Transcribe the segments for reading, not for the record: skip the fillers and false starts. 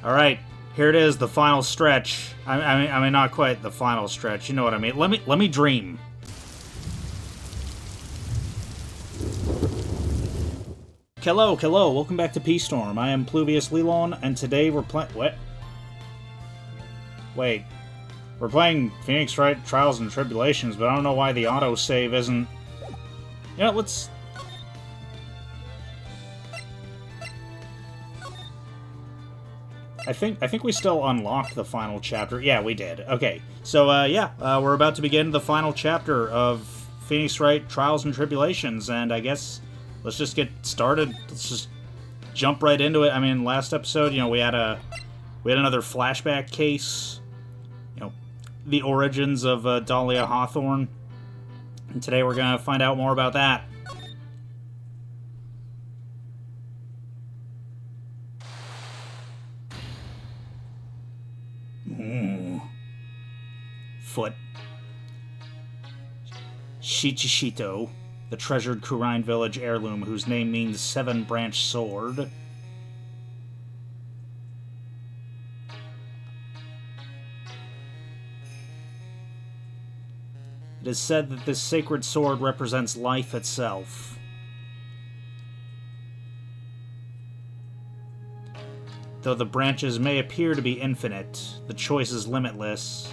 Alright, here it is, the final stretch. I mean, not quite the final stretch, you know what I mean. Let me dream. Hello, welcome back to P-Storm. I am Pluvius Lilon, and today we're playing... What? Wait. We're playing Phoenix Wright Trials and Tribulations, but I don't know why the autosave isn't... Yeah, let's... I think we still unlocked the final chapter. Yeah, we did. Okay, so, we're about to begin the final chapter of Phoenix Wright Trials and Tribulations, and I guess let's just get started. Let's just jump right into it. I mean, last episode, you know, we had another flashback case, you know, the origins of Dahlia Hawthorne, and today we're gonna find out more about that. Foot. Shichishito, the treasured Kurine village heirloom whose name means seven-branch sword. It is said that this sacred sword represents life itself. Though the branches may appear to be infinite, the choice is limitless.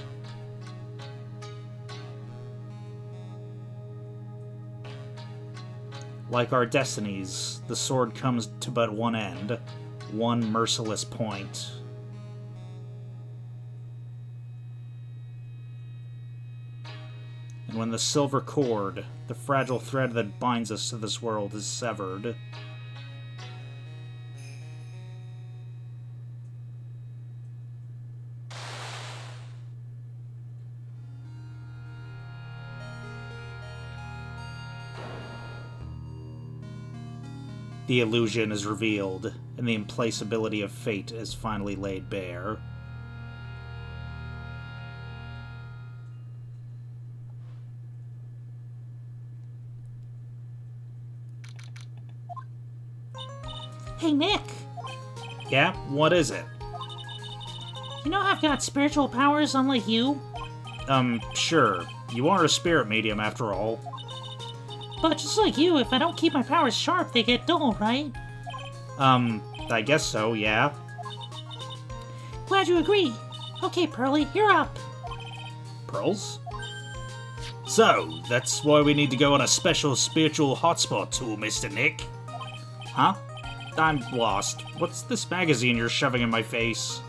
Like our destinies, the sword comes to but one end, one merciless point. And when the silver cord, the fragile thread that binds us to this world, is severed, the illusion is revealed, and the implacability of fate is finally laid bare. Hey, Nick! Yeah? What is it? You know I've got spiritual powers unlike you? Sure. You are a spirit medium, after all. But just like you, if I don't keep my powers sharp, they get dull, right? I guess so, yeah. Glad you agree. Okay, Pearly, you're up. Pearls? So, that's why we need to go on a special spiritual hotspot tour, Mr. Nick. Huh? I'm lost. What's this magazine you're shoving in my face?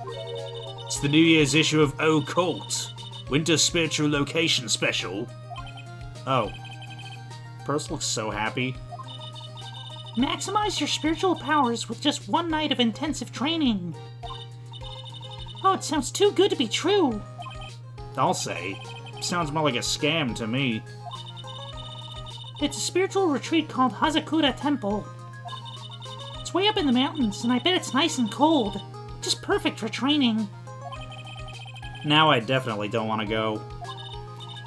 It's the New Year's issue of Occult. Winter Spiritual Location Special. Oh. Pearls looks so happy. Maximize your spiritual powers with just one night of intensive training. Oh, it sounds too good to be true. I'll say. Sounds more like a scam to me. It's a spiritual retreat called Hazakura Temple. It's way up in the mountains, and I bet it's nice and cold. Just perfect for training. Now I definitely don't want to go.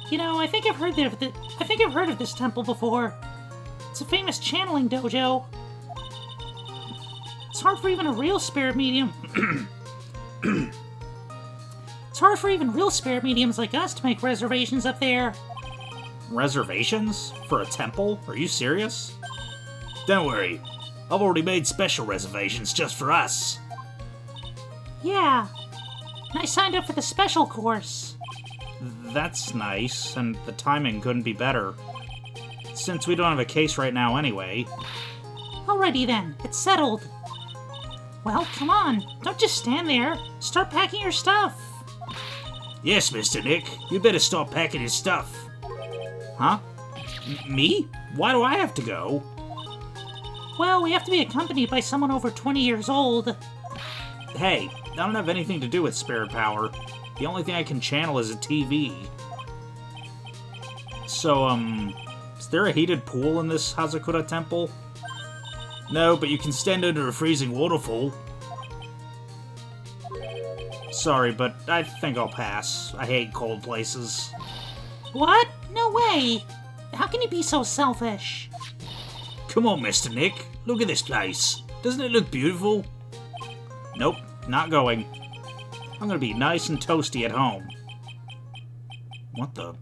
You know, I think I've heard of this temple before. It's a famous channeling dojo. It's hard for even a real spirit medium. It's hard for even real spirit mediums like us to make reservations up there. Reservations? For a temple? Are you serious? Don't worry. I've already made special reservations just for us. Yeah. And I signed up for the special course. That's nice, and the timing couldn't be better. Since we don't have a case right now anyway. Alrighty then, it's settled. Well, come on, don't just stand there. Start packing your stuff. Yes, Mr. Nick, you better start packing your stuff. Huh? Me? Why do I have to go? Well, we have to be accompanied by someone over 20 years old. Hey, I don't have anything to do with spirit power. The only thing I can channel is a TV. So, is there a heated pool in this Hazakura temple? No, but you can stand under a freezing waterfall. Sorry, but I think I'll pass. I hate cold places. What? No way! How can you be so selfish? Come on, Mr. Nick. Look at this place. Doesn't it look beautiful? Nope. Not going. I'm gonna be nice and toasty at home. What the?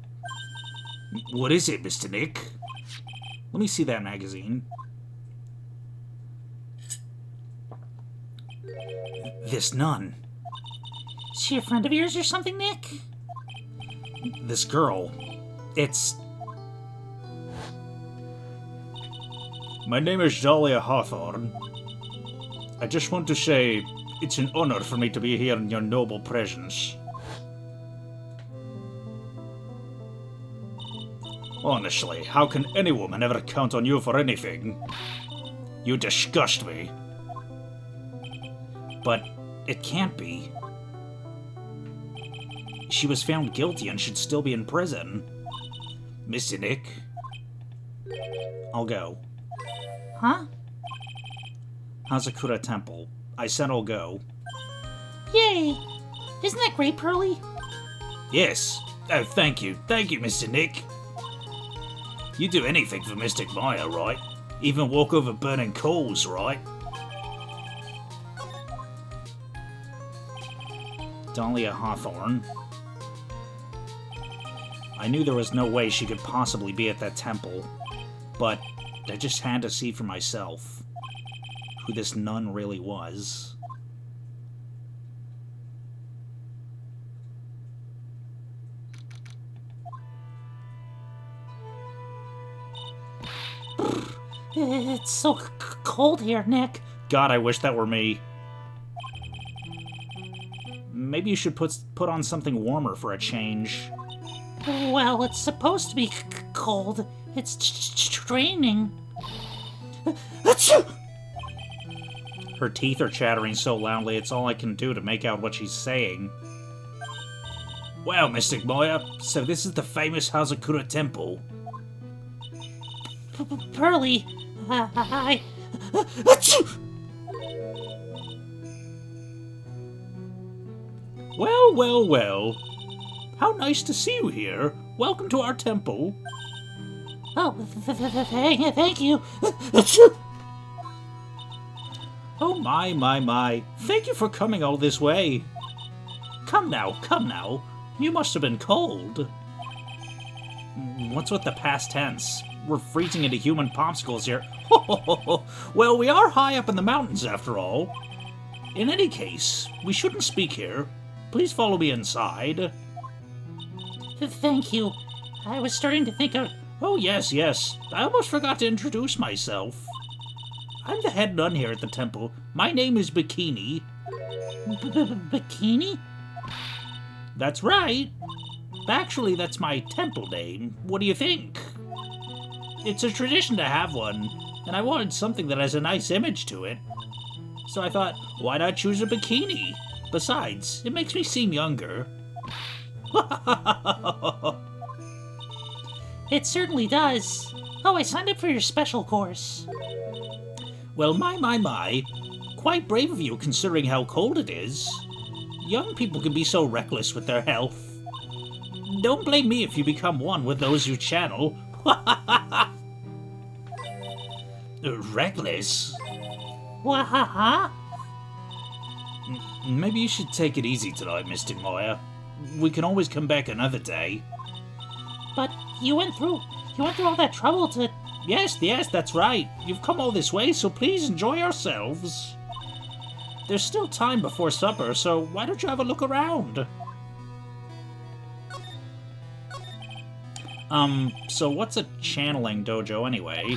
What is it, Mr. Nick? Let me see that magazine. This nun. Is she a friend of yours or something, Nick? This girl. It's... My name is Dahlia Hawthorne. I just want to say, it's an honor for me to be here in your noble presence. Honestly, how can any woman ever count on you for anything? You disgust me. But it can't be. She was found guilty and should still be in prison. Mr. Nick? I'll go. Huh? Hazakura Temple. I said I'll go. Yay! Isn't that great, Pearly? Yes. Oh, thank you. Thank you, Mr. Nick. You do anything for Mystic Maya, right? Even walk over burning coals, right? Dahlia Hawthorne. I knew there was no way she could possibly be at that temple, but I just had to see for myself who this nun really was. It's so cold here, Nick. God, I wish that were me. Maybe you should put on something warmer for a change. Well, it's supposed to be cold. It's raining. Her teeth are chattering so loudly it's all I can do to make out what she's saying. Well, Mystic Maya, so this is the famous Hazakura Temple. Pearly, Well, well, well. How nice to see you here. Welcome to our temple. Oh, thank you. Oh my. Thank you for coming all this way. Come now. You must have been cold. What's with the past tense? We're freezing into human popsicles here. Well, we are high up in the mountains after all. In any case, we shouldn't speak here. Please follow me inside. Thank you. I was starting to think of... Oh, yes. I almost forgot to introduce myself. I'm the head nun here at the temple. My name is Bikini. Bikini? That's right. Actually, that's my temple name. What do you think? It's a tradition to have one, and I wanted something that has a nice image to it. So I thought, why not choose a bikini? Besides, it makes me seem younger. It certainly does. Oh, I signed up for your special course. Well, my. Quite brave of you considering how cold it is. Young people can be so reckless with their health. Don't blame me if you become one with those you channel. Reckless? Wahaha? Maybe you should take it easy tonight, Mr. Maya. We can always come back another day. But you went through all that trouble to... Yes, that's right. You've come all this way, so please enjoy yourselves. There's still time before supper, so why don't you have a look around? So what's a channeling dojo anyway?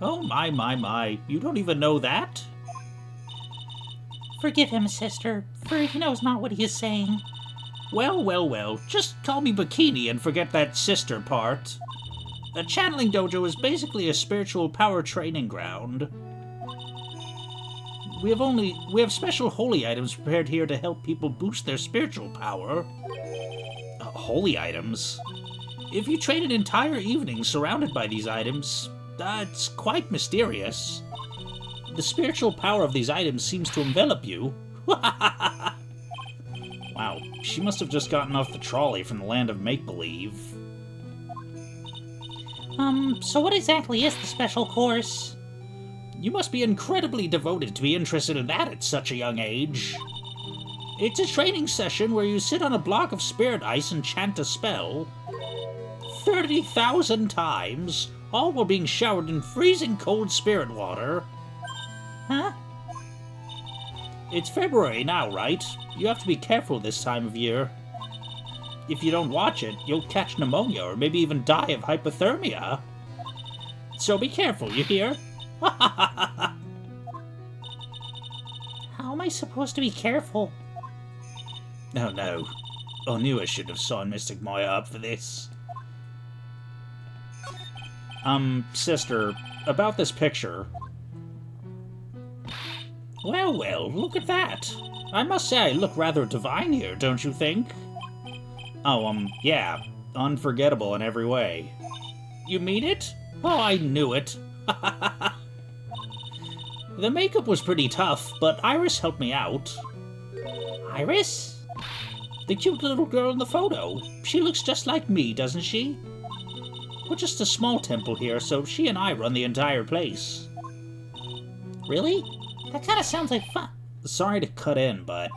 Oh my, you don't even know that? Forgive him, sister, for he knows not what he is saying. Well, just call me Bikini and forget that sister part. A channeling dojo is basically a spiritual power training ground. We have special holy items prepared here to help people boost their spiritual power. Holy items? If you train an entire evening surrounded by these items, it's quite mysterious. The spiritual power of these items seems to envelop you. Wow, she must have just gotten off the trolley from the land of make-believe. So what exactly is the special course? You must be incredibly devoted to be interested in that at such a young age. It's a training session where you sit on a block of spirit ice and chant a spell 30,000 times, all while being showered in freezing cold spirit water. Huh? It's February now, right? You have to be careful this time of year. If you don't watch it, you'll catch pneumonia or maybe even die of hypothermia. So be careful, you hear? How am I supposed to be careful? Oh no. I knew I should have signed Mystic Maya up for this. Sister, about this picture. Well, look at that. I must say I look rather divine here, don't you think? Oh, yeah. Unforgettable in every way. You mean it? Oh, I knew it. The makeup was pretty tough, but Iris helped me out. Iris? The cute little girl in the photo. She looks just like me, doesn't she? We're just a small temple here, so she and I run the entire place. Really? That kind of sounds like fun. Sorry to cut in, but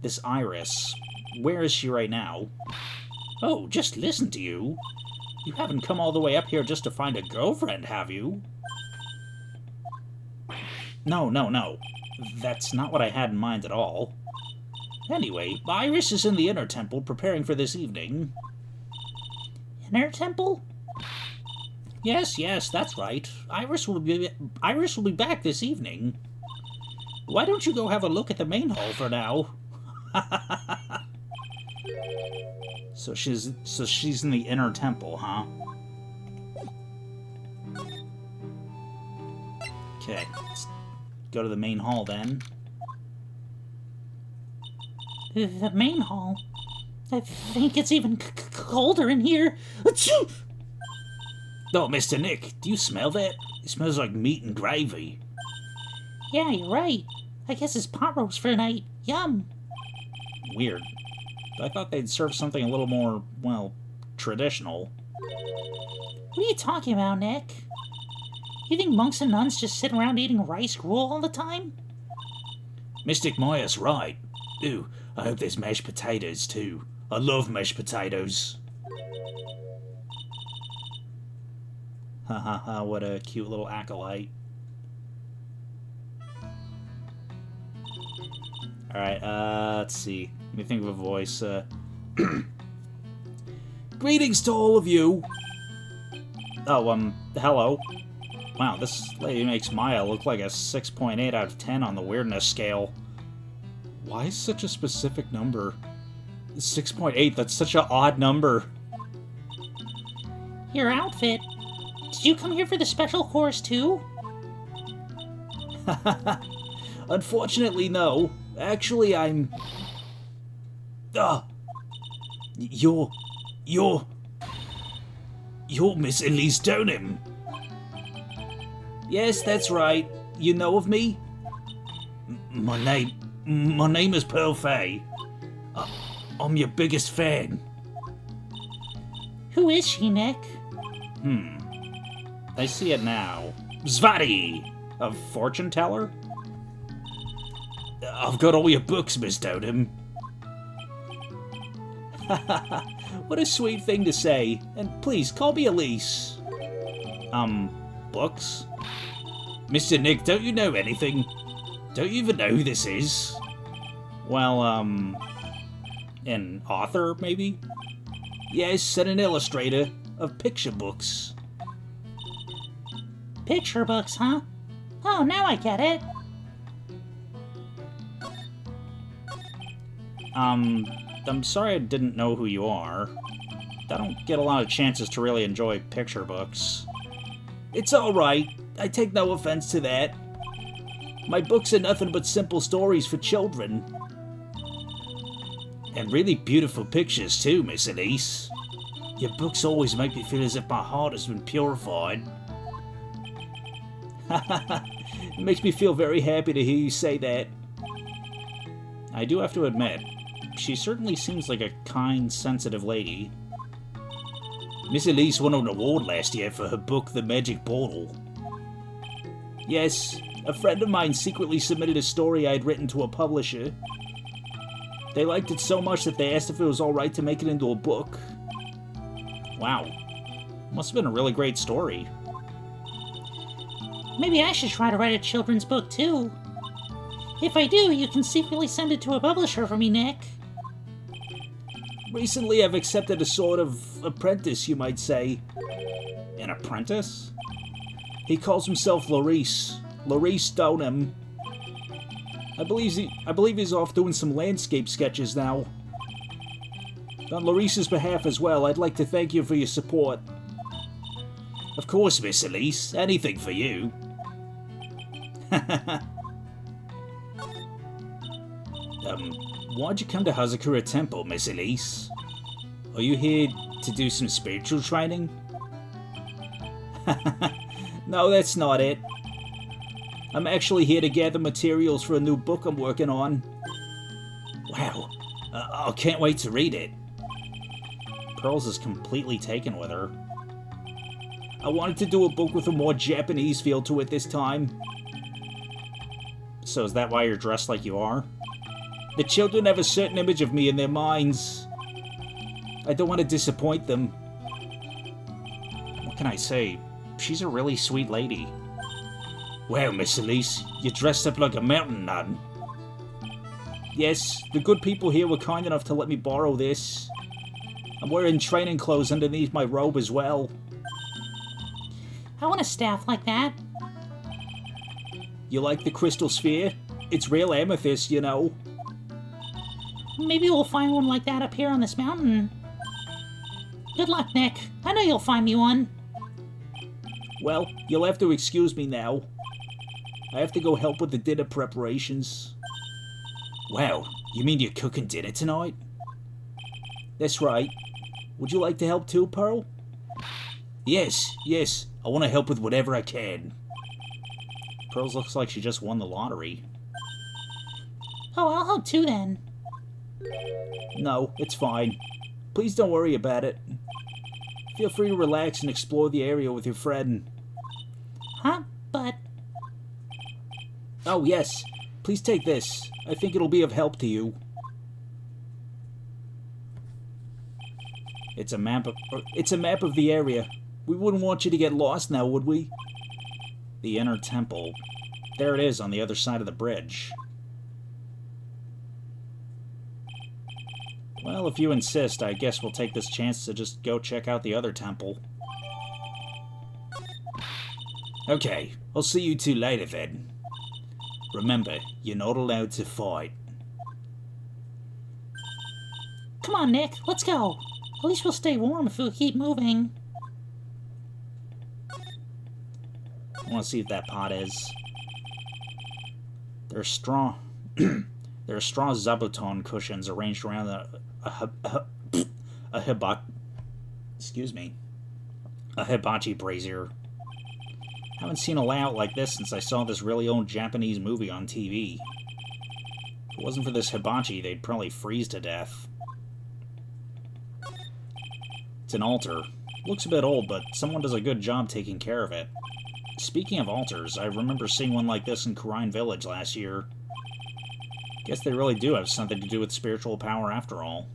this Iris, where is she right now? Oh, just listen to you. You haven't come all the way up here just to find a girlfriend, have you? No. That's not what I had in mind at all. Anyway, Iris is in the inner temple preparing for this evening. Inner temple? Yes, that's right. Iris will be back this evening. Why don't you go have a look at the main hall for now? So she's in the inner temple, huh? Okay, let's go to the main hall then. The main hall? I think it's even colder in here. Achoo! Oh, Mr. Nick, do you smell that? It smells like meat and gravy. Yeah, you're right. I guess it's pot roast for tonight. Yum. Weird. I thought they'd serve something a little more, well, traditional. What are you talking about, Nick? You think monks and nuns just sit around eating rice gruel all the time? Mystic Maya's right. Ooh, I hope there's mashed potatoes too. I love mashed potatoes. Ha ha ha, what a cute little acolyte. Alright, let's see. Let me think of a voice. Greetings to all of you! Oh, hello. Wow, this lady makes Maya look like a 6.8 out of 10 on the weirdness scale. Why such a specific number? 6.8, that's such an odd number. Your outfit. Did you come here for the special course too? Unfortunately, no. Actually, I'm... You're Miss Elise Donham. Yes, that's right. You know of me? My name is Pearl Fay. I'm your biggest fan. Who is she, Nick? I see it now. Zvati! A fortune teller? I've got all your books, Miss Donham. What a sweet thing to say. And please, call me Elise. Books? Mr. Nick, don't you know anything? Don't you even know who this is? Well, an author, maybe? Yes, and an illustrator of picture books. Picture books, huh? Oh, now I get it. I'm sorry I didn't know who you are. I don't get a lot of chances to really enjoy picture books. It's alright. I take no offense to that. My books are nothing but simple stories for children. And really beautiful pictures too, Miss Elise. Your books always make me feel as if my heart has been purified. It makes me feel very happy to hear you say that. I do have to admit, she certainly seems like a kind, sensitive lady. Miss Elise won an award last year for her book, The Magic Portal. Yes, a friend of mine secretly submitted a story I had written to a publisher. They liked it so much that they asked if it was alright to make it into a book. Wow. Must have been a really great story. Maybe I should try to write a children's book, too. If I do, you can secretly send it to a publisher for me, Nick. Recently, I've accepted a sort of apprentice, you might say. An apprentice? He calls himself Laurice. Laurice Stoneham. I believe he's off doing some landscape sketches now. On Laurice's behalf as well, I'd like to thank you for your support. Of course, Miss Elise. Anything for you. Why'd you come to Hazakura Temple, Miss Elise? Are you here to do some spiritual training? No, that's not it. I'm actually here to gather materials for a new book I'm working on. Wow. I can't wait to read it. Pearls is completely taken with her. I wanted to do a book with a more Japanese feel to it this time. So is that why you're dressed like you are? The children have a certain image of me in their minds. I don't want to disappoint them. What can I say? She's a really sweet lady. Well, Miss Elise, you're dressed up like a mountain nun. Yes, the good people here were kind enough to let me borrow this. I'm wearing training clothes underneath my robe as well. I want a staff like that. You like the crystal sphere? It's real amethyst, you know. Maybe we'll find one like that up here on this mountain. Good luck, Nick. I know you'll find me one. Well, you'll have to excuse me now. I have to go help with the dinner preparations. Wow, you mean you're cooking dinner tonight? That's right. Would you like to help too, Pearl? Yes. I want to help with whatever I can. Pearls looks like she just won the lottery. Oh, I'll help too then. No, it's fine. Please don't worry about it. Feel free to relax and explore the area with your friend. Huh? But... Oh, yes. Please take this. I think it'll be of help to you. It's a map of the area. We wouldn't want you to get lost now, would we? The inner temple. There it is on the other side of the bridge. Well, if you insist, I guess we'll take this chance to just go check out the other temple. Okay, I'll see you two later then. Remember, you're not allowed to fight. Come on, Nick, let's go. At least we'll stay warm if we keep moving. I want to see if that pot is. There's straw. There are straw zabuton cushions arranged around a hibachi brazier. Haven't seen a layout like this since I saw this really old Japanese movie on TV. If it wasn't for this hibachi, they'd probably freeze to death. It's an altar. Looks a bit old, but someone does a good job taking care of it. Speaking of altars, I remember seeing one like this in Kurine Village last year. Guess they really do have something to do with spiritual power after all.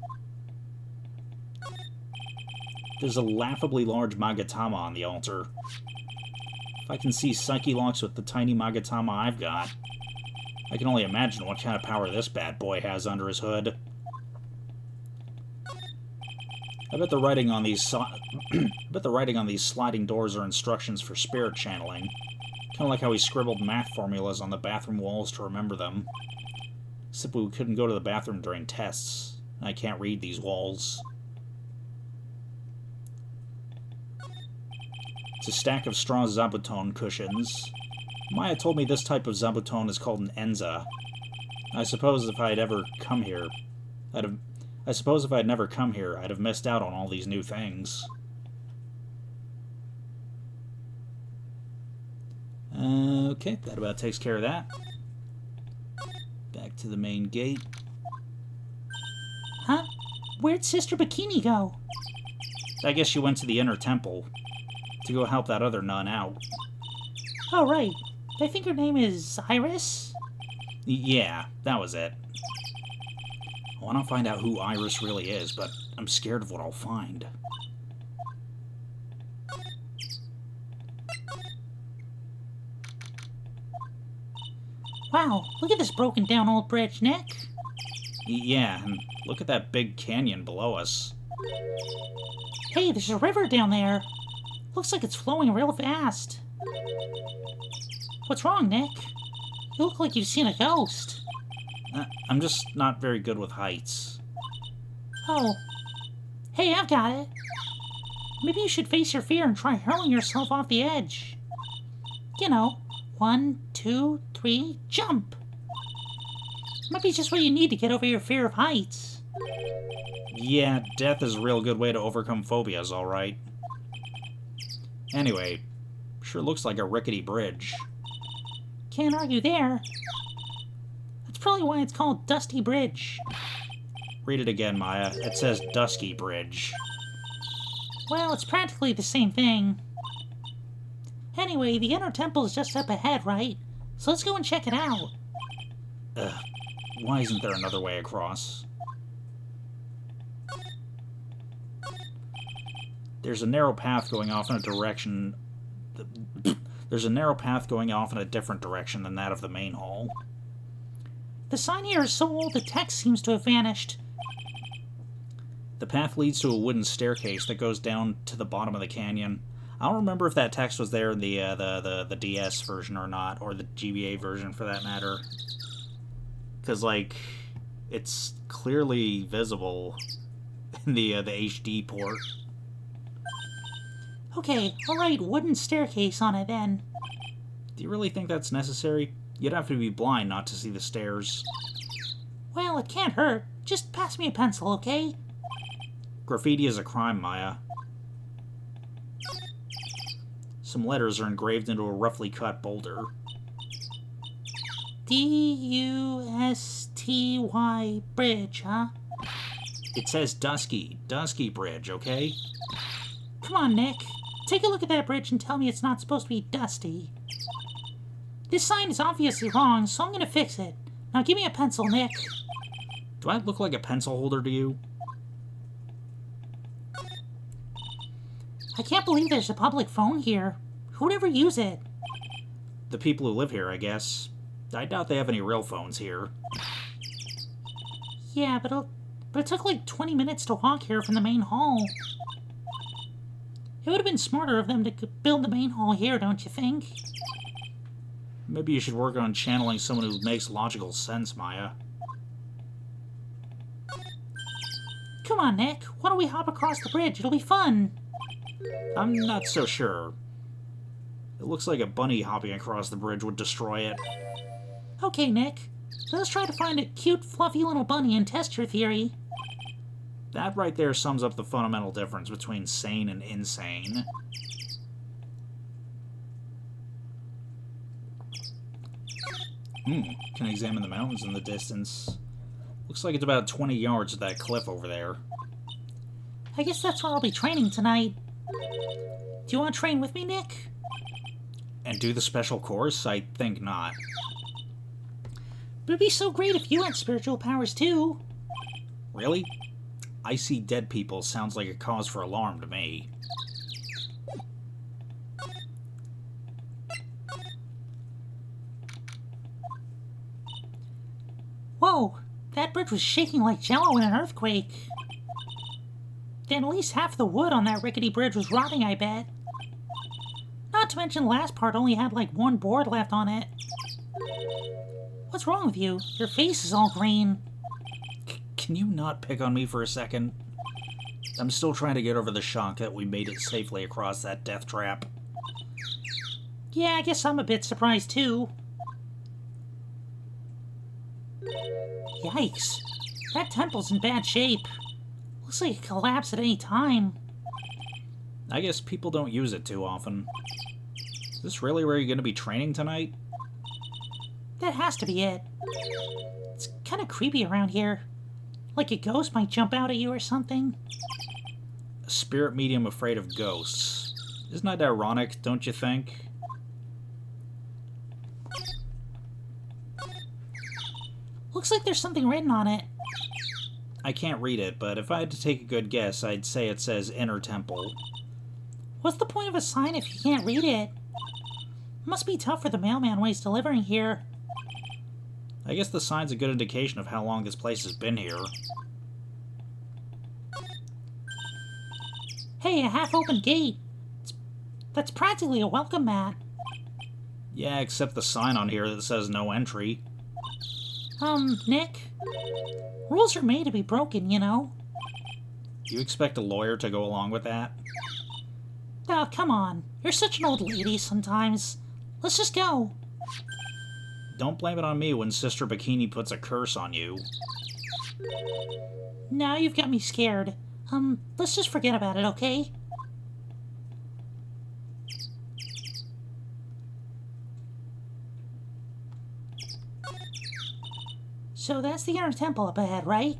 There's a laughably large Magatama on the altar. If I can see Psyche locks with the tiny Magatama I've got, I can only imagine what kind of power this bad boy has under his hood. I bet the writing on these sliding doors are instructions for spirit channeling. Kind of like how he scribbled math formulas on the bathroom walls to remember them. Except we couldn't go to the bathroom during tests, and I can't read these walls. It's a stack of straw zabuton cushions. Maya told me this type of zabuton is called an enza. I suppose if I'd never come here, I'd have missed out on all these new things. Okay, that about takes care of that. Back to the main gate. Huh? Where'd Sister Bikini go? I guess she went to the inner temple to go help that other nun out. Oh, right. I think her name is Iris? Yeah, that was it. I want to find out who Iris really is, but I'm scared of what I'll find. Wow, look at this broken down old bridge, Nick. Yeah, and look at that big canyon below us. Hey, there's a river down there. Looks like it's flowing real fast. What's wrong, Nick? You look like you've seen a ghost. I'm just not very good with heights. Oh. Hey, I've got it. Maybe you should face your fear and try hurling yourself off the edge. You know, 1, 2, 3, jump! Might be just what you need to get over your fear of heights. Yeah, death is a real good way to overcome phobias, alright. Anyway, sure looks like a rickety bridge. Can't argue there. That's probably why it's called Dusty Bridge. Read it again, Maya. It says Dusky Bridge. Well, it's practically the same thing. Anyway, the inner temple is just up ahead, right? So let's go and check it out. Ugh, why isn't there another way across? There's a narrow path going off in a direction... There's a narrow path going off in a different direction than that of the main hall. The sign here is so old the text seems to have vanished. The path leads to a wooden staircase that goes down to the bottom of the canyon. I don't remember if that text was there in the DS version or not, or the GBA version for that matter. Because, like, it's clearly visible in the HD port. Okay, I'll write wooden staircase on it then. Do you really think that's necessary? You'd have to be blind not to see the stairs. Well, it can't hurt. Just pass me a pencil, okay? Graffiti is a crime, Maya. Some letters are engraved into a roughly cut boulder. D-U-S-T-Y Bridge, huh? It says Dusky Bridge, okay? Come on, Nick. Take a look at that bridge and tell me it's not supposed to be dusty. This sign is obviously wrong, so I'm gonna fix it. Now give me a pencil, Nick. Do I look like a pencil holder to you? I can't believe there's a public phone here. Who would ever use it? The people who live here, I guess. I doubt they have any real phones here. Yeah, but it took like 20 minutes to walk here from the main hall. It would have been smarter of them to build the main hall here, don't you think? Maybe you should work on channeling someone who makes logical sense, Maya. Come on, Nick. Why don't we hop across the bridge? It'll be fun. I'm not so sure. It looks like a bunny hopping across the bridge would destroy it. Okay, Nick. Let's try to find a cute, fluffy little bunny and test your theory. That right there sums up the fundamental difference between sane and insane. Can examine the mountains in the distance. Looks like it's about 20 yards to that cliff over there. I guess that's where I'll be training tonight. Do you want to train with me, Nick? And do the special course? I think not. But it'd be so great if you had spiritual powers, too. Really? I see dead people sounds like a cause for alarm to me. Whoa! That bridge was shaking like jello in an earthquake. Then at least half the wood on that rickety bridge was rotting, I bet. Not to mention the last part only had like one board left on it. What's wrong with you? Your face is all green. Can you not pick on me for a second? I'm still trying to get over the shock that we made it safely across that death trap. Yeah, I guess I'm a bit surprised too. Yikes. That temple's in bad shape. Looks like it could collapse at any time. I guess people don't use it too often. Is this really where you're going to be training tonight? That has to be it. It's kind of creepy around here. Like a ghost might jump out at you or something. A spirit medium afraid of ghosts. Isn't that ironic, don't you think? Looks like there's something written on it. I can't read it, but if I had to take a good guess, I'd say it says Inner Temple. What's the point of a sign if you can't read it? Must be tough for the mailman when he's delivering here. I guess the sign's a good indication of how long this place has been here. Hey, a half-open gate. That's practically a welcome mat. Yeah, except the sign on here that says no entry. Nick? Rules are made to be broken, you know? You expect a lawyer to go along with that? Oh, come on. You're such an old lady sometimes. Let's just go. Don't blame it on me when Sister Bikini puts a curse on you. Now you've got me scared. Let's just forget about it, okay? So that's the inner temple up ahead, right?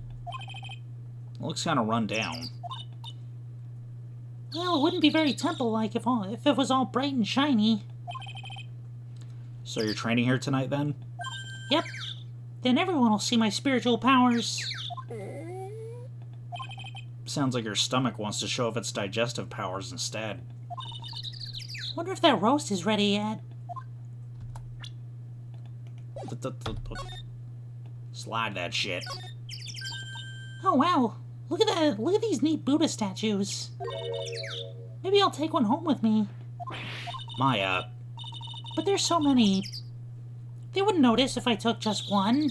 Looks kind of run down. Well, it wouldn't be very temple-like if it was all bright and shiny. So you're training here tonight, then? Yep. Then everyone will see my spiritual powers. Sounds like your stomach wants to show off its digestive powers instead. Wonder if that roast is ready yet. Slide that shit. Oh, wow. Look at that. Look at these neat Buddha statues. Maybe I'll take one home with me. Maya. But there's so many. They wouldn't notice if I took just one.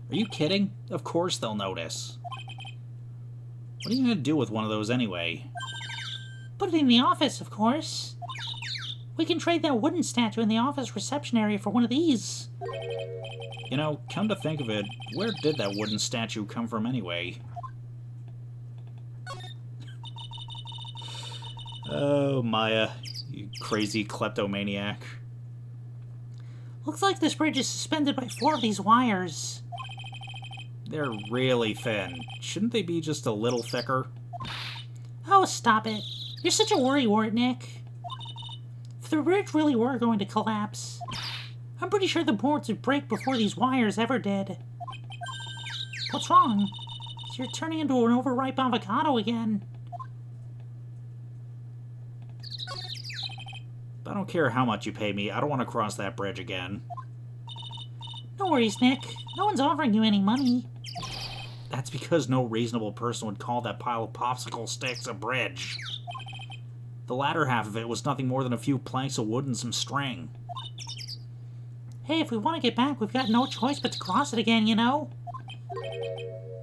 Are you kidding? Of course they'll notice. What are you going to do with one of those anyway? Put it in the office, of course. We can trade that wooden statue in the office reception area for one of these. You know, come to think of it, where did that wooden statue come from anyway? Oh, Maya, you crazy kleptomaniac. Looks like this bridge is suspended by 4 of these wires. They're really thin. Shouldn't they be just a little thicker? Oh, stop it. You're such a worrywart, Nick. If the bridge really were going to collapse, I'm pretty sure the boards would break before these wires ever did. What's wrong? You're turning into an overripe avocado again. I don't care how much you pay me, I don't want to cross that bridge again. No worries, Nick. No one's offering you any money. That's because no reasonable person would call that pile of popsicle sticks a bridge. The latter half of it was nothing more than a few planks of wood and some string. Hey, if we want to get back, we've got no choice but to cross it again, you know?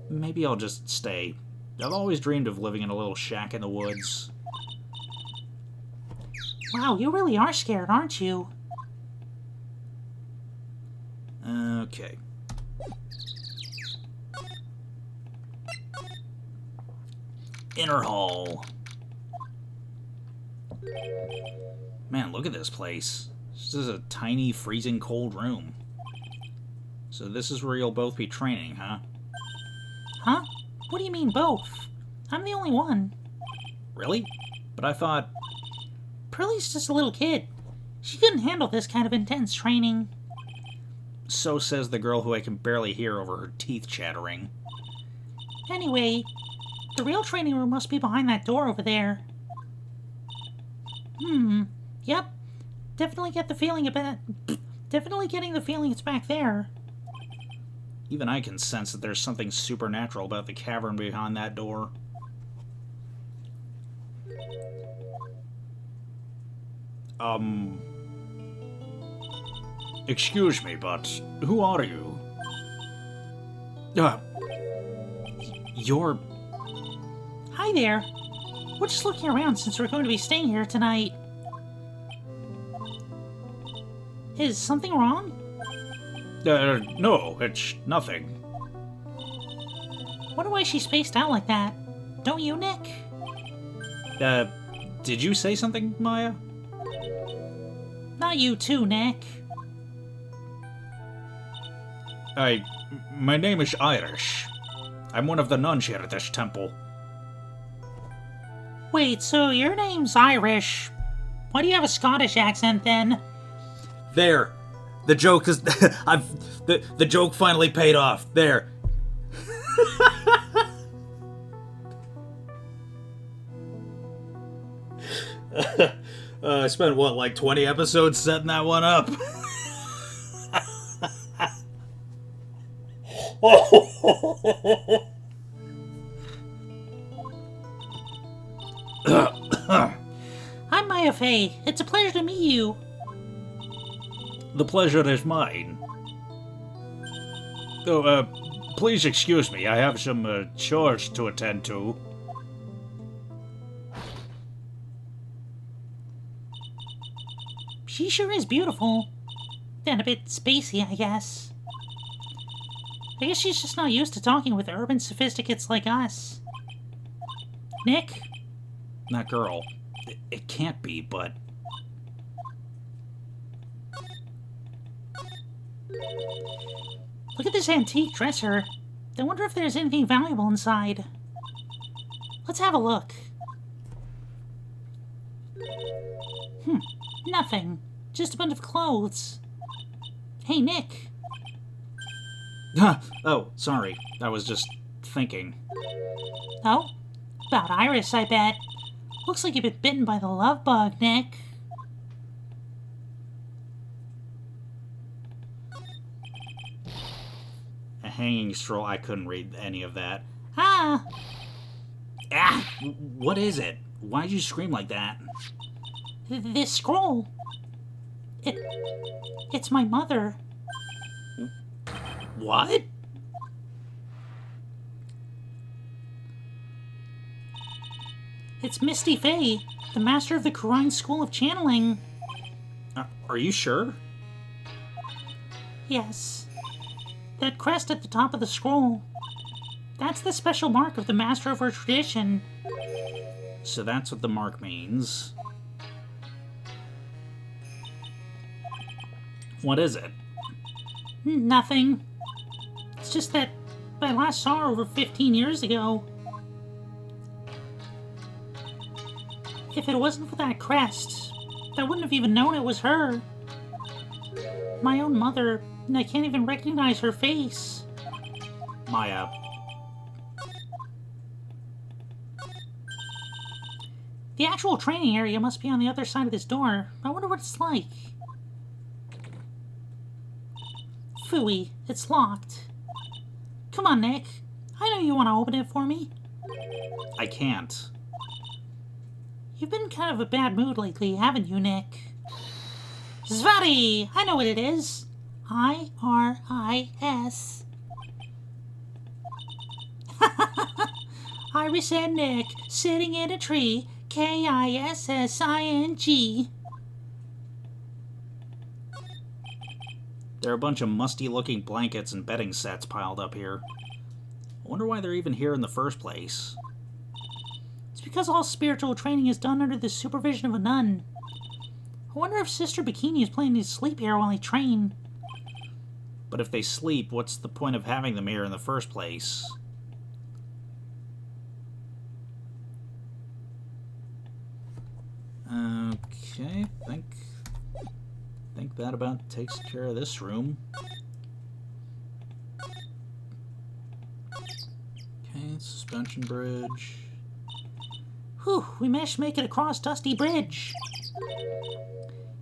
Maybe I'll just stay. I've always dreamed of living in a little shack in the woods. Wow, you really are scared, aren't you? Okay. Inner hall. Man, look at this place. This is a tiny, freezing cold room. So this is where you'll both be training, huh? Huh? What do you mean both? I'm the only one. Really? But I thought... Pearlie's just a little kid. She couldn't handle this kind of intense training. So says the girl who I can barely hear over her teeth chattering. Anyway, the real training room must be behind that door over there. Yep. Definitely get the feeling Definitely getting the feeling it's back there. Even I can sense that there's something supernatural about the cavern behind that door. Excuse me, but who are you? You're... Hi there. We're just looking around since we're going to be staying here tonight. Is something wrong? No, it's nothing. Wonder why she spaced out like that. Don't you, Nick? Did you say something, Maya? Not you too, Nick. My name is Irish. I'm one of the nuns here at this temple. Wait, so your name's Irish. Why do you have a Scottish accent then? There. The joke is... the joke finally paid off. There. I spent, what, like 20 episodes setting that one up? I'm Maya Fey. It's a pleasure to meet you. The pleasure is mine. Oh, please excuse me. I have some chores to attend to. She sure is beautiful. And a bit spacey, I guess. I guess she's just not used to talking with urban sophisticates like us. Nick? That girl. It can't be, but... Look at this antique dresser. I wonder if there's anything valuable inside. Let's have a look. Nothing. Just a bunch of clothes. Hey, Nick. Oh, sorry. I was just thinking. Oh? About Iris, I bet. Looks like you've been bitten by the love bug, Nick. A hanging scroll. I couldn't read any of that. Ah! Ah! What is it? Why'd you scream like that? This scroll. It's my mother. What? It's Misty Fey, the master of the Kurine School of Channeling. Are you sure? Yes. That crest at the top of the scroll. That's the special mark of the master of her tradition. So that's what the mark means. What is it? Nothing. It's just that I last saw her over 15 years ago. If it wasn't for that crest, I wouldn't have even known it was her. My own mother, and I can't even recognize her face. Maya. The actual training area must be on the other side of this door. I wonder what it's like. Phooey, it's locked. Come on, Nick. I know you want to open it for me. I can't. You've been kind of a bad mood lately, haven't you, Nick? Zvati! I know what it is. I-R-I-S. Iris and Nick sitting in a tree. K-I-S-S-I-N-G. There are a bunch of musty-looking blankets and bedding sets piled up here. I wonder why they're even here in the first place. It's because all spiritual training is done under the supervision of a nun. I wonder if Sister Bikini is planning to sleep here while they train. But if they sleep, what's the point of having them here in the first place? Okay, I think that about takes care of this room. Okay, suspension bridge. Whew, we managed to make it across Dusty Bridge.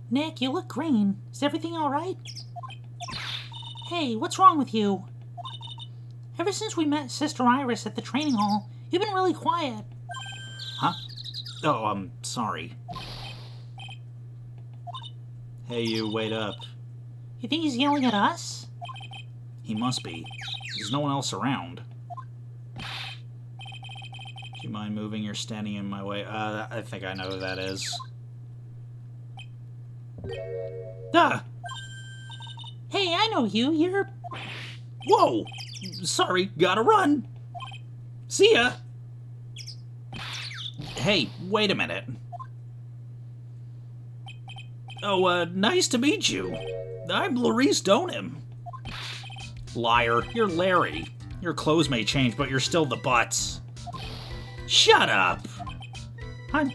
Nick, you look green. Is everything alright? Hey, what's wrong with you? Ever since we met Sister Iris at the training hall, you've been really quiet. Huh? Oh, I'm sorry. Hey, you, wait up. You think he's yelling at us? He must be. There's no one else around. Do you mind moving? You're standing in my way. I think I know who that is. Ah! Hey, I know you. You're... Whoa! Sorry, gotta run. See ya! Hey, wait a minute. Oh, nice to meet you. I'm Larice Donham. Liar, you're Larry. Your clothes may change, but you're still the butts. Shut up! I'm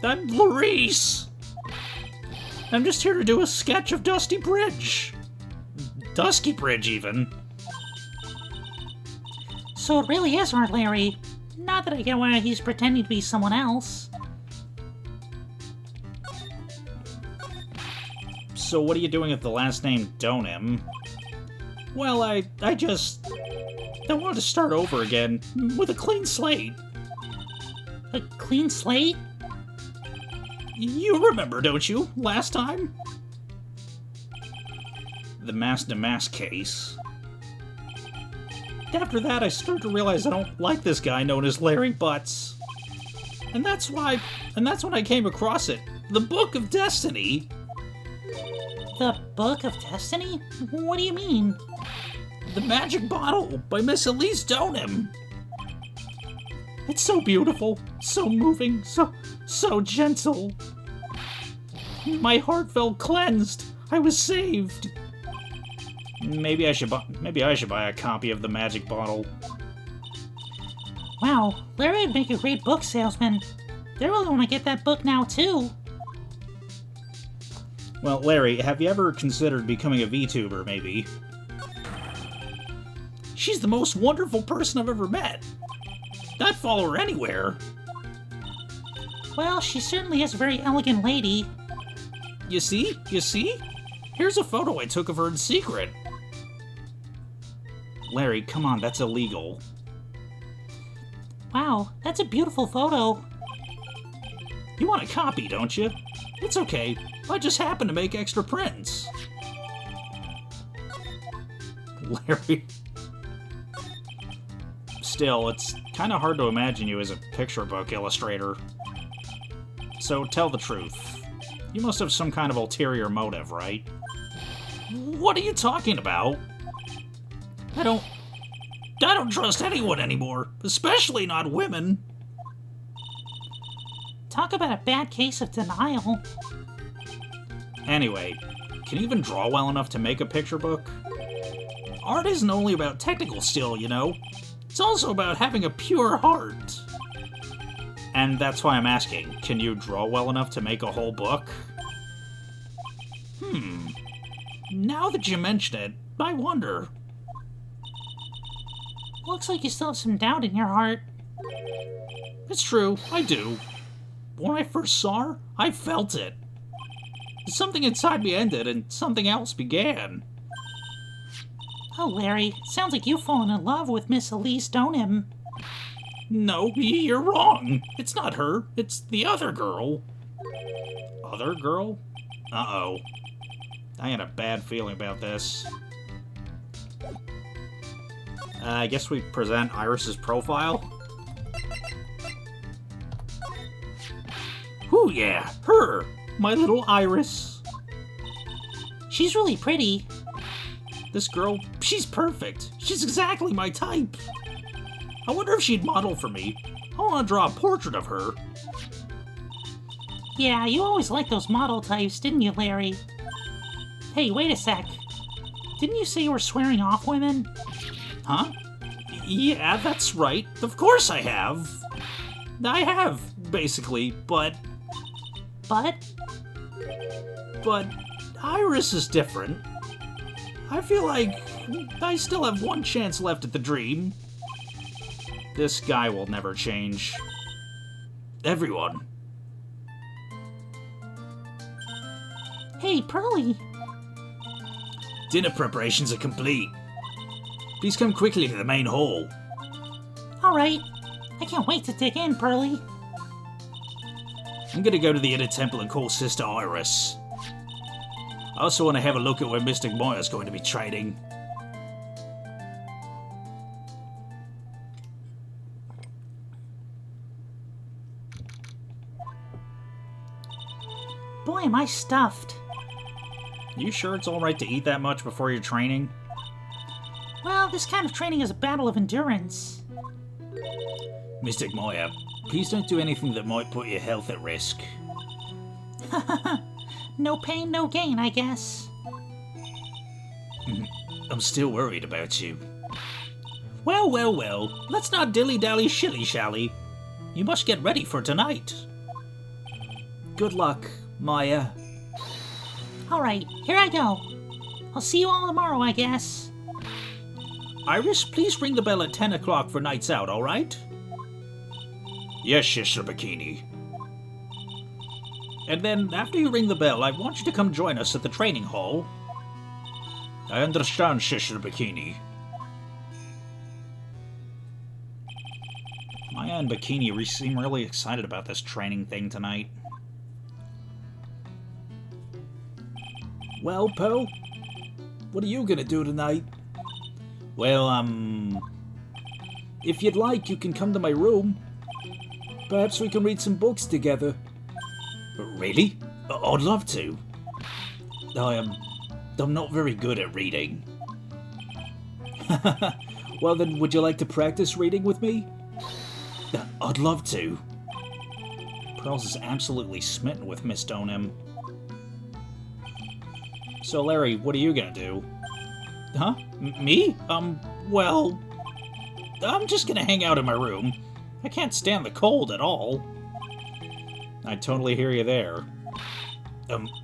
Larice! I'm just here to do a sketch of Dusty Bridge. Dusky Bridge, even. So it really is our Larry. Not that I get why he's pretending to be someone else. So what are you doing with the last name Donim? Well, I wanted to start over again with a clean slate. A clean slate? You remember, don't you? Last time? The mask-to-mask case. After that, I started to realize I don't like this guy known as Larry Butts. And that's when I came across it. The Book of Destiny. The Book of Destiny? What do you mean? The Magic Bottle by Miss Elise Donim. It's so beautiful, so moving, so gentle. My heart felt cleansed. I was saved. Maybe I should buy a copy of the Magic Bottle. Wow, Larry would make a great book salesman. They really want to get that book now, too. Well, Larry, have you ever considered becoming a VTuber, maybe? She's the most wonderful person I've ever met. I'd follow her anywhere. Well, she certainly is a very elegant lady. You see? Here's a photo I took of her in secret. Larry, come on, that's illegal. Wow, that's a beautiful photo. You want a copy, don't you? It's okay. I just happen to make extra prints. Larry. Still, it's kind of hard to imagine you as a picture book illustrator. So tell the truth. You must have some kind of ulterior motive, right? What are you talking about? I don't trust anyone anymore, especially not women. Talk about a bad case of denial. Anyway, can you even draw well enough to make a picture book? Art isn't only about technical skill, you know. It's also about having a pure heart. And that's why I'm asking, can you draw well enough to make a whole book? Now that you mention it, I wonder. Looks like you still have some doubt in your heart. It's true, I do. When I first saw her, I felt it. Something inside me ended and something else began. Oh, Larry, sounds like you've fallen in love with Miss Elise Donim. No, you're wrong. It's not her. It's the other girl. Other girl? Uh-oh. I had a bad feeling about this. I guess we present Iris's profile. Ooh, yeah, her! My little Iris. She's really pretty. This girl, she's perfect. She's exactly my type. I wonder if she'd model for me. I want to draw a portrait of her. Yeah, you always liked those model types, didn't you, Larry? Hey, wait a sec. Didn't you say you were swearing off women? Huh? Yeah, that's right. Of course I have. I have, basically, but But? Iris is different. I feel like I still have one chance left at the dream. This guy will never change. Everyone. Hey, Pearly. Dinner preparations are complete. Please come quickly to the main hall. Alright. I can't wait to dig in, Pearly. I'm gonna go to the inner temple and call Sister Iris. I also want to have a look at where Mystic Moya's going to be trading. Boy, am I stuffed. You sure it's alright to eat that much before your training? Well, this kind of training is a battle of endurance. Mystic Moya, please don't do anything that might put your health at risk. No pain, no gain, I guess. I'm still worried about you. Well, let's not dilly-dally shilly-shally. You must get ready for tonight. Good luck, Maya. Alright, here I go. I'll see you all tomorrow, I guess. Iris, please ring the bell at 10 o'clock for nights out, alright? Yes, Sister Bikini. And then, after you ring the bell, I want you to come join us at the training hall. I understand, Sister Bikini. Maya and Bikini seem really excited about this training thing tonight. Well, Pearl, what are you gonna do tonight? Well, if you'd like, you can come to my room. Perhaps we can read some books together. Really? I'd love to. I'm not very good at reading. Well then, would you like to practice reading with me? I'd love to. Pearls is absolutely smitten with Miss Donem. So, Larry, what are you gonna do? Huh? Me? Well, I'm just gonna hang out in my room. I can't stand the cold at all. I totally hear you there.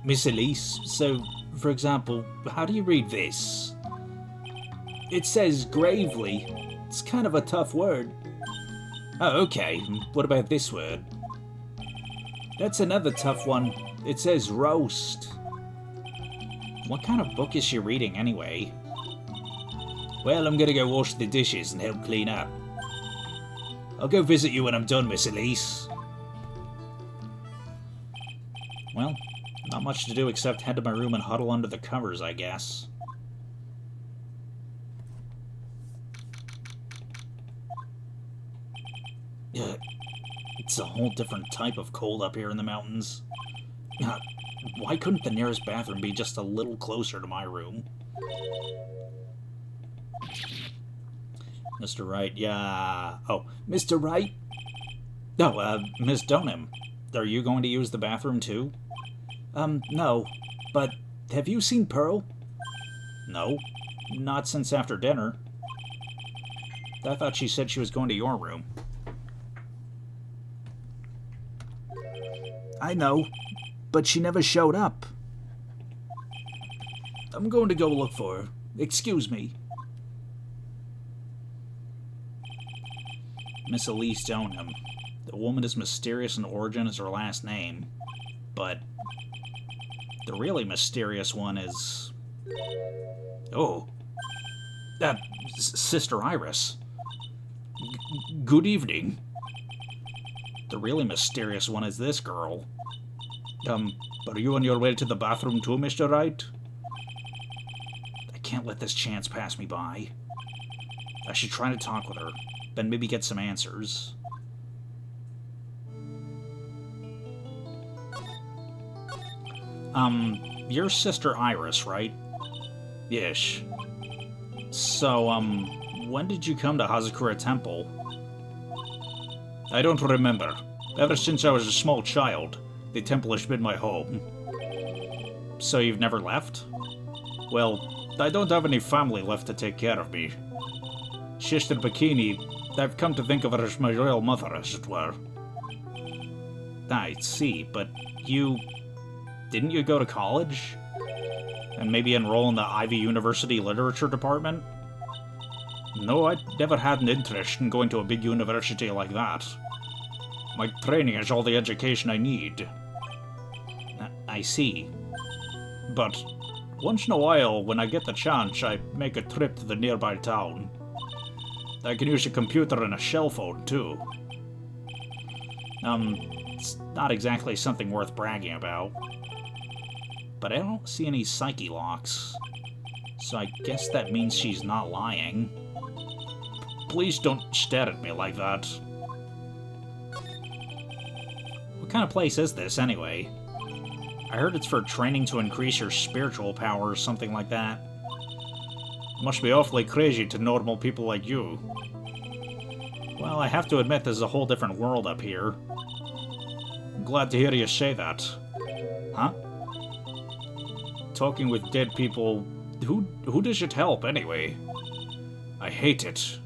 Miss Elise, so, for example, how do you read this? It says gravely. It's kind of a tough word. Oh, okay. What about this word? That's another tough one. It says roast. What kind of book is she reading, anyway? Well, I'm gonna go wash the dishes and help clean up. I'll go visit you when I'm done, Miss Elise. Well, not much to do except head to my room and huddle under the covers, I guess. It's a whole different type of cold up here in the mountains. Why couldn't the nearest bathroom be just a little closer to my room? Mr. Wright, yeah... Oh, Mr. Wright? No, Miss Donem. Are you going to use the bathroom too? No. But have you seen Pearl? No. Not since after dinner. I thought she said she was going to your room. I know, but she never showed up. I'm going to go look for her. Excuse me. Miss Elise Donem. The woman is mysterious in origin as her last name, but the really mysterious one is... Oh. Sister Iris. Good evening. The really mysterious one is this girl. Are you on your way to the bathroom too, Mr. Wright? I can't let this chance pass me by. I should try to talk with her, then maybe get some answers. Your sister Iris, right? Yes. So, when did you come to Hazakura Temple? I don't remember. Ever since I was a small child, the temple has been my home. So you've never left? Well, I don't have any family left to take care of me. Sister Bikini, I've come to think of her as my real mother, as it were. I see, but you... Didn't you go to college? And maybe enroll in the Ivy University Literature Department? No, I never had an interest in going to a big university like that. My training is all the education I need. I see. But once in a while, when I get the chance, I make a trip to the nearby town. I can use a computer and a shell phone, too. It's not exactly something worth bragging about. But I don't see any psyche locks. So I guess that means she's not lying. Please don't stare at me like that. What kind of place is this, anyway? I heard it's for training to increase your spiritual power or something like that. Must be awfully crazy to normal people like you. Well, I have to admit there's a whole different world up here. I'm glad to hear you say that. Huh? Talking with dead people, who does it help anyway? I hate it.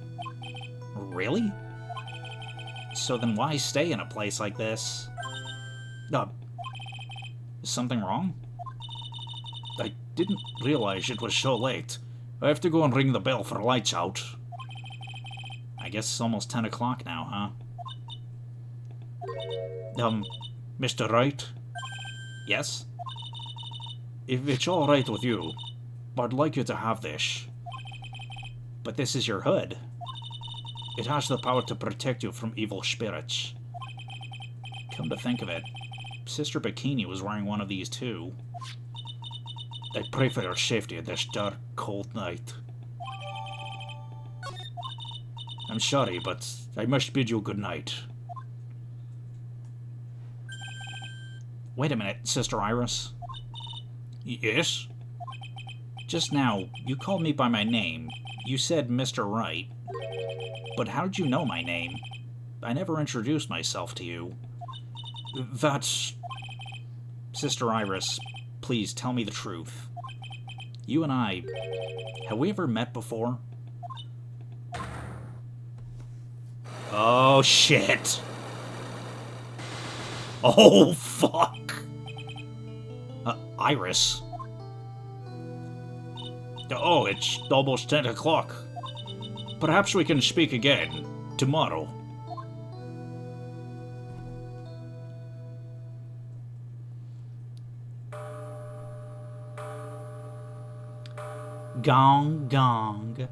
Really? So then why stay in a place like this? Is something wrong? I didn't realize it was so late. I have to go and ring the bell for lights out. I guess it's almost 10 o'clock now, huh? Mr. Wright? Yes? If it's alright with you, I'd like you to have this. But this is your hood. It has the power to protect you from evil spirits. Come to think of it, Sister Bikini was wearing one of these too. I pray for your safety this dark, cold night. I'm sorry, but I must bid you good night. Wait a minute, Sister Iris. Yes? Just now, you called me by my name. You said Mr. Wright. But how did you know my name? I never introduced myself to you. That's... Sister Iris, please tell me the truth. You and I, have we ever met before? Oh, shit. Oh, fuck. Iris. Oh, it's almost 10 o'clock. Perhaps we can speak again tomorrow. Gong, gong.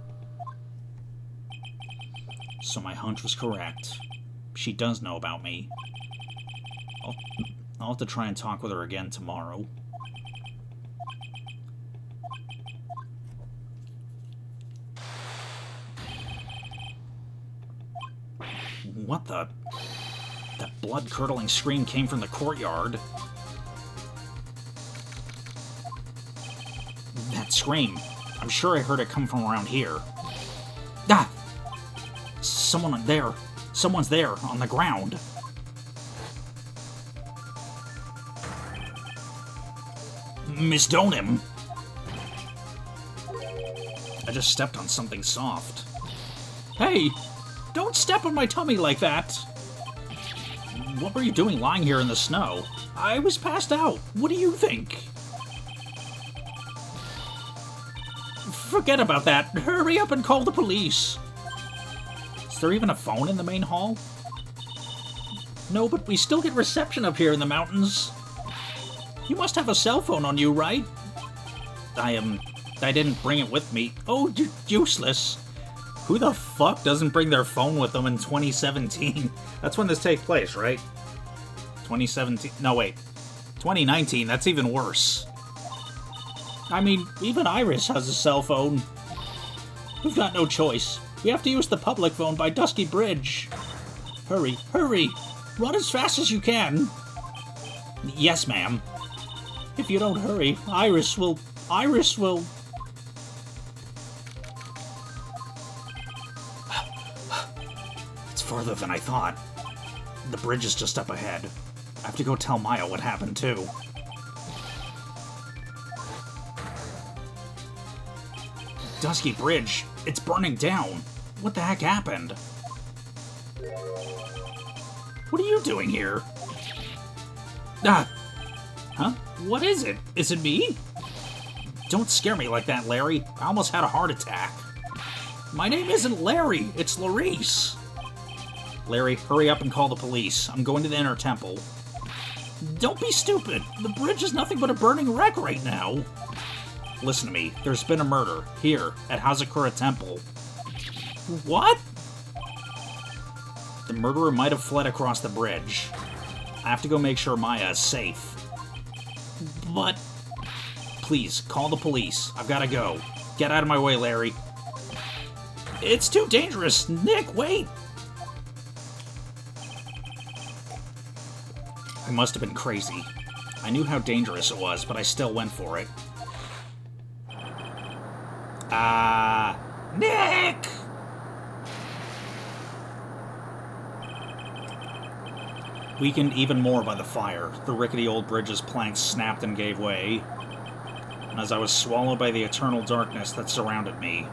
So my hunch was correct. She does know about me. I'll have to try and talk with her again tomorrow. What the? That blood-curdling scream came from the courtyard. That scream. I'm sure I heard it come from around here. Ah! Someone there. Someone's there, on the ground. Miss Donim! I just stepped on something soft. Hey! Don't step on my tummy like that! What were you doing lying here in the snow? I was passed out. What do you think? Forget about that. Hurry up and call the police. Is there even a phone in the main hall? No, but we still get reception up here in the mountains. You must have a cell phone on you, right? I didn't bring it with me. Oh, useless. Who the fuck doesn't bring their phone with them in 2017? That's when this takes place, right? 2017? No, wait. 2019, that's even worse. I mean, even Iris has a cell phone. We've got no choice. We have to use the public phone by Dusky Bridge. Hurry, hurry! Run as fast as you can! Yes, ma'am. If you don't hurry, Iris will... It's farther than I thought. The bridge is just up ahead. I have to go tell Maya what happened, too. Dusky Bridge, it's burning down. What the heck happened? What are you doing here? Ah! Huh? What is it? Is it me? Don't scare me like that, Larry. I almost had a heart attack. My name isn't Larry, it's Larice. Larry, hurry up and call the police. I'm going to the Inner Temple. Don't be stupid. The bridge is nothing but a burning wreck right now. Listen to me. There's been a murder here at Hazakura Temple. What? The murderer might have fled across the bridge. I have to go make sure Maya is safe. But... Please, call the police. I've got to go. Get out of my way, Larry. It's too dangerous. Nick, wait! I must have been crazy. I knew how dangerous it was, but I still went for it. Nick! Weakened even more by the fire, the rickety old bridge's planks snapped and gave way. And as I was swallowed by the eternal darkness that surrounded me,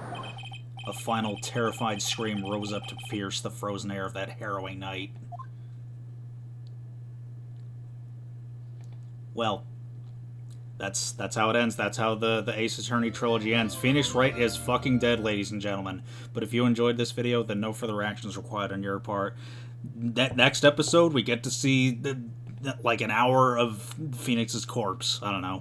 a final terrified scream rose up to pierce the frozen air of that harrowing night. Well, that's how it ends. That's how the Ace Attorney trilogy ends. Phoenix Wright is fucking dead, ladies and gentlemen. But if you enjoyed this video, then no further actions required on your part. That next episode, we get to see like an hour of Phoenix's corpse. I don't know.